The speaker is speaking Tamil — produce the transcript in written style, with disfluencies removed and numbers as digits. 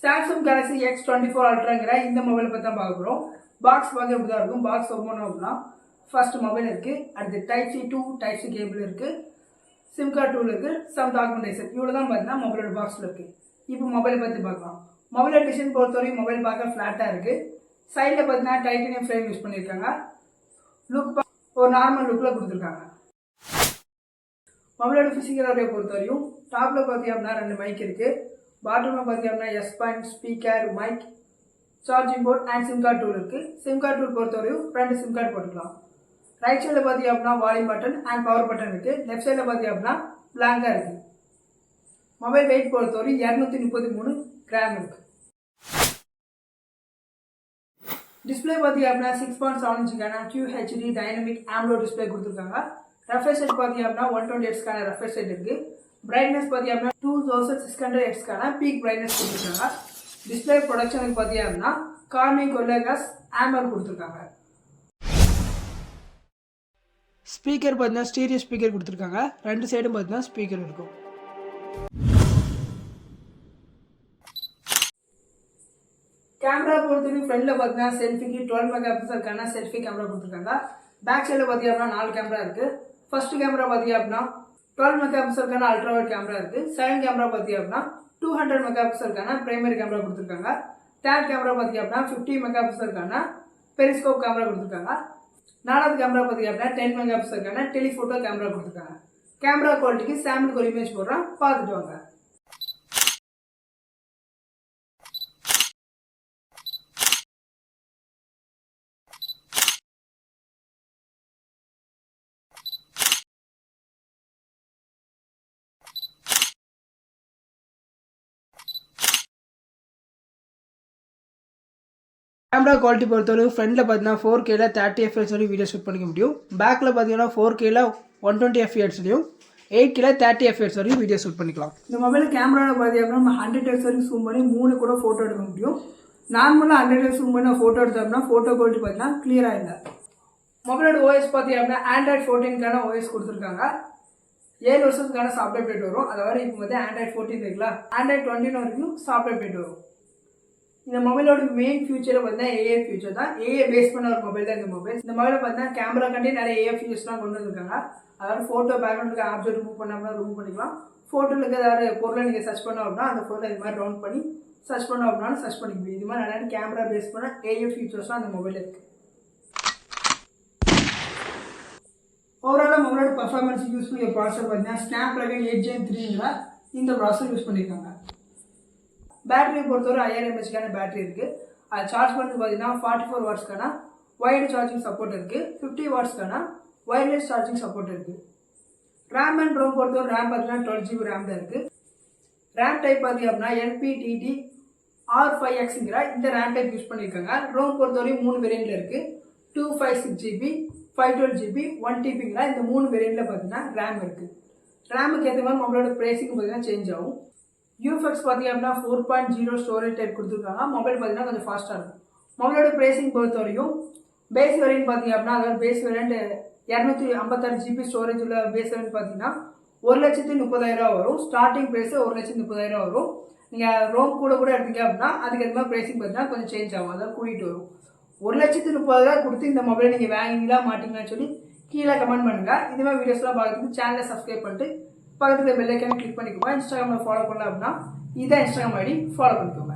சாம்சங் கேலக்ஸி X24 அல்ட்ராங்கிற இந்த மொபைலை பற்றி தான் பார்க்க போகிறோம். பாக்ஸ் பார்க்க எப்படி தான் இருக்கும். பாக்ஸ் ஓப்பன் அப்படின்னா ஃபர்ஸ்ட் மொபைல் இருக்குது, அடுத்து type C 2 type C cable இருக்குது, சிம் கார்டு டூல் இருக்குது, சம் டாக்குமெண்டேஷன். இவ்வளோ தான் பார்த்தீங்கன்னா மொபைலோட பாக்ஸில் இருக்குது. இப்போ மொபைலை பற்றி பார்க்கலாம். மொபைலோட டிசைன் பொறுத்தவரைக்கும் மொபைல் பார்க்க ஃப்ளாட்டாக இருக்குது. சைடில் பார்த்தீங்கன்னா டைட்டனியம் ஃப்ரேம் யூஸ் பண்ணியிருக்காங்க. லுக் ஒரு நார்மல் லுக்கில் கொடுத்துருக்காங்க. மொபைலோட ஃபிசிக்கல் வரையை பொறுத்தவரையும் டாப்பில் பார்த்தீங்க அப்படின்னா 2 மைக் இருக்குது. பாட்டமில் பார்த்தீங்க அப்படின்னா S point, speaker, mic, charging port and SIM card tool இருக்குது. சிம் கார்டு டூல் பொறுத்தவரையும் 2 சிம் கார்டு போட்டுக்கலாம். ரைட் சைடில் பார்த்தீங்க அப்படின்னா volume button and power button இருக்குது. லெஃப்ட் சைடில் பார்த்தீங்க அப்படின்னா பிளாங்காக இருக்குது. மொபைல் வெயிட் பொறுத்தவரையும் 233 கிராம் இருக்குது. டிஸ்பிளே பார்த்தீங்க அப்படின்னா 6.7 இன்ச்சுக்கான QHD டைனமிக் AMOLED டிஸ்பிளே கொடுத்துருக்காங்க. ரெஃப்ரெஷ் ரேட் பார்த்தீங்க அப்படின்னா 120 ஹெர்ட்ஸ்க்கான ரெஃப்ரெஷ் ரேட் இருக்குது. பிரைட்னஸ் பார்த்தீங்க அப்படின்னா 2600 ஹெர்ட்ஸ்க்கான பீக் பிரைட்னஸ் கொடுத்துருக்காங்க. டிஸ்பிளே ப்ரொடக்ஷனுக்கு பார்த்தீங்க அப்படின்னா கார்னிங் Gorilla Glass AMOLED கொடுத்துருக்காங்க. ஸ்பீக்கர் பார்த்தீங்கன்னா ஸ்டீரியோ ஸ்பீக்கர் கொடுத்துருக்காங்க. 2 சைடும் பார்த்தீங்கன்னா ஸ்பீக்கர் இருக்கும். கேமரா பொறுத்தவரைக்கும் ஃப்ரண்ட்ல பார்த்தீங்கன்னா செல்ஃபிக்கு 12 மெகா பிக்சலுக்கான செல்ஃபி கேமரா கொடுத்துருக்காங்க. பேக் சைடில் பார்த்தீங்க அப்படின்னா 4 கேமரா இருக்குது. ஃபர்ஸ்ட் கேமரா பார்த்தீங்க அப்படின்னா 12 மெகா பிக்சலுக்கான அல்ட்ரா வைட் கேமரா இருக்குது. செகண்ட் கேமரா பார்த்தீங்க அப்படின்னா 200 மெகா பிக்சலுக்கான பிரைமரி கேமரா கொடுத்துருக்காங்க. தேர்ட் கேமரா பார்த்தீங்க அப்படின்னா 50 மெகா பிக்சலுக்கான பெரிஸ்கோப் கேமரா கொடுத்துருக்காங்க. 4வது கேமரா பார்த்தீங்க அப்படின்னா 10 மெகா பிக்சலுக்கான டெலிஃபோட்டோ கேமரா கொடுத்துருக்காங்க. கேமரா குவாலிட்டிக்கு சாம்பிளுக்கு ஒரு இமேஜ் போடுறோம், பார்த்துட்டு வாங்க. கேமரா குவாலிட்டி பொறுத்தவரை ஃப்ரண்ட்டில் பார்த்தீங்கன்னா 4Kல 30 FPS வரையும் வீடியோ ஷூட் பண்ணிக்க முடியும். பேக்கில் பார்த்தீங்கன்னா 4Kல 120 FPS-லையும் 8Kல 30 FPS வரையும் வீடியோ ஷூட் பண்ணிக்கலாம். இந்த மொபைல் கேமராவில் பார்த்தீங்கன்னா நம்ம 100 Hz வரைக்கும் ஜூம் பண்ணி 3 கூட ஃபோட்டோ எடுக்க முடியும். நார்மலாக 100 Hz ஜூம் பண்ணி ஃபோட்டோ எடுத்தோம்னா ஃபோட்டோ குவாலிட்டி பார்த்தீங்கன்னா கிளியராக இல்லை. மொபைலோட OS பார்த்தீங்க அப்படின்னா Android 14க்கான OS கொடுத்துருக்காங்க. 7 வருஷத்துக்கான சாஃப்ட்வேர் அப்டேட் வரும். அதாவது இப்போ வந்து Android 14 இருக்குல்ல, Android 20 வரைக்கும் சாஃப்ட்வேர் அப்டேட் வரும். இந்த மொபைலோட மெயின் ஃபியூச்சரை பார்த்தீங்கன்னா AI ஃபியூச்சர் தான். AI பேஸ் பண்ண ஒரு மொபைல் தான் இந்த மொபைல். இந்த மொபைலை பார்த்தீங்கன்னா கேமரா கண்டே நிறைய AI ஃபியூச்சர்ஸ்லாம் கொண்டு வந்திருக்காங்க. அதாவது ஃபோட்டோ பேக்ரவுண்டுக்கு ஆப்ஜெக்ட் ரிமூவ் பண்ணாமல் ரிமூவ் பண்ணிக்கலாம். ஃபோட்டோவில் இருக்க ஏதாவது பொருளை நீங்கள் சர்ச் பண்ணோம் அப்படின்னா அந்த ஃபோட்டோ இது மாதிரி டவுன் பண்ணி சர்ச் பண்ணோம் அப்படின்னாலும் சர்ச் பண்ணிக்க முடியும். இது மாதிரி நிறைய கேமரா பேஸ் பண்ண AI ஃபியூச்சர்ஸ்லாம் அந்த மொபைல் இருக்குது. ஓவராலாக மொபைலோட பர்ஃபார்மன்ஸ் யூஸ் பண்ணி ப்ராசஸர் பார்த்தீங்கன்னா Snapdragon 8 Gen 3ங்கிற இந்த ப்ராசஸர் யூஸ் பண்ணியிருக்காங்க. பேட்டரி பொறுத்தவரை 5000 mAhக்கான பேட்டரி இருக்குது. அது சார்ஜ் பண்ணுறது பார்த்தீங்கன்னா 44 வாட்ஸ்க்கான ஒயர்டு சார்ஜிங் சப்போர்ட் இருக்குது. 50 வாட்ஸ்க்கான ஒயர்லெஸ் சார்ஜிங் சப்போர்ட் இருக்குது. ரேம் அண்ட் ரோம் பொறுத்தவரை ரேம் பார்த்தீங்கன்னா 12 GB ரேம் தான் இருக்குது. ரேம் டைப் பார்த்தீங்க அப்படின்னா LPDDR5Xங்கிற இந்த ரேம் டைப் யூஸ் பண்ணியிருக்காங்க. ரோம் பொறுத்தவரையும் 3 வேரியண்ட்டில் இருக்குது. 256 GB, 512 GB, 1 TBங்கிற இந்த 3 வேரியண்ட்டில் பார்த்தீங்கன்னா ரேம் இருக்குது. ரேமுக்கு ஏற்ற மாதிரி மொபைலோட ப்ரைஸிங் பார்த்தீங்கன்னா சேஞ்ச் ஆகும். UFX பார்த்தீங்க அப்படின்னா 4.0 ஸ்டோரேஜ் டைப் கொடுத்துருக்காங்க. மொபைல் பார்த்தீங்கன்னா கொஞ்சம் ஃபாஸ்ட்டாக இருக்கும். மொபைலோட ப்ரைஸிங் பொறுத்தவரையும் பேஸ் வேரியன்ட் பார்த்தீங்க அப்படின்னா அதாவது பேஸ் வேரியன்ட் 256 GB ஸ்டோரேஜ் உள்ள பேஸ் வேரியன்ட் பார்த்தீங்கன்னா 1,30,000 வரும். ஸ்டார்டிங் ப்ரைஸ் 1,30,000 வரும். நீங்கள் ரோம் கூட எடுத்தீங்க அப்படின்னா அதுக்கு எந்த மாதிரி ப்ரைஸிங் பார்த்தீங்கன்னா கொஞ்சம் சேஞ்ச் ஆகும், அதாவது கூட்டிகிட்டு வரும். 1,30,000 கொடுத்து இந்த மொபைலை நீங்கள் வாங்கிங்களா மாட்டிங்களான்னு சொல்லி கீழே கமெண்ட் பண்ணுங்கள். இந்த மாதிரி வீடியோஸ்லாம் பார்க்குறதுக்கு சேனலை சப்ஸ்கிரைப் பண்ணிட்டு பக்கத்தில் பெல் ஐக்கானை கிளிக் பண்ணிக்கோங்க. இன்ஸ்டாகிராமில் ஃபாலோ பண்ணல அப்படின்னா இதான் இன்ஸ்டாகிராம் ஐடி, ஃபாலோ பண்ணிக்கோங்க.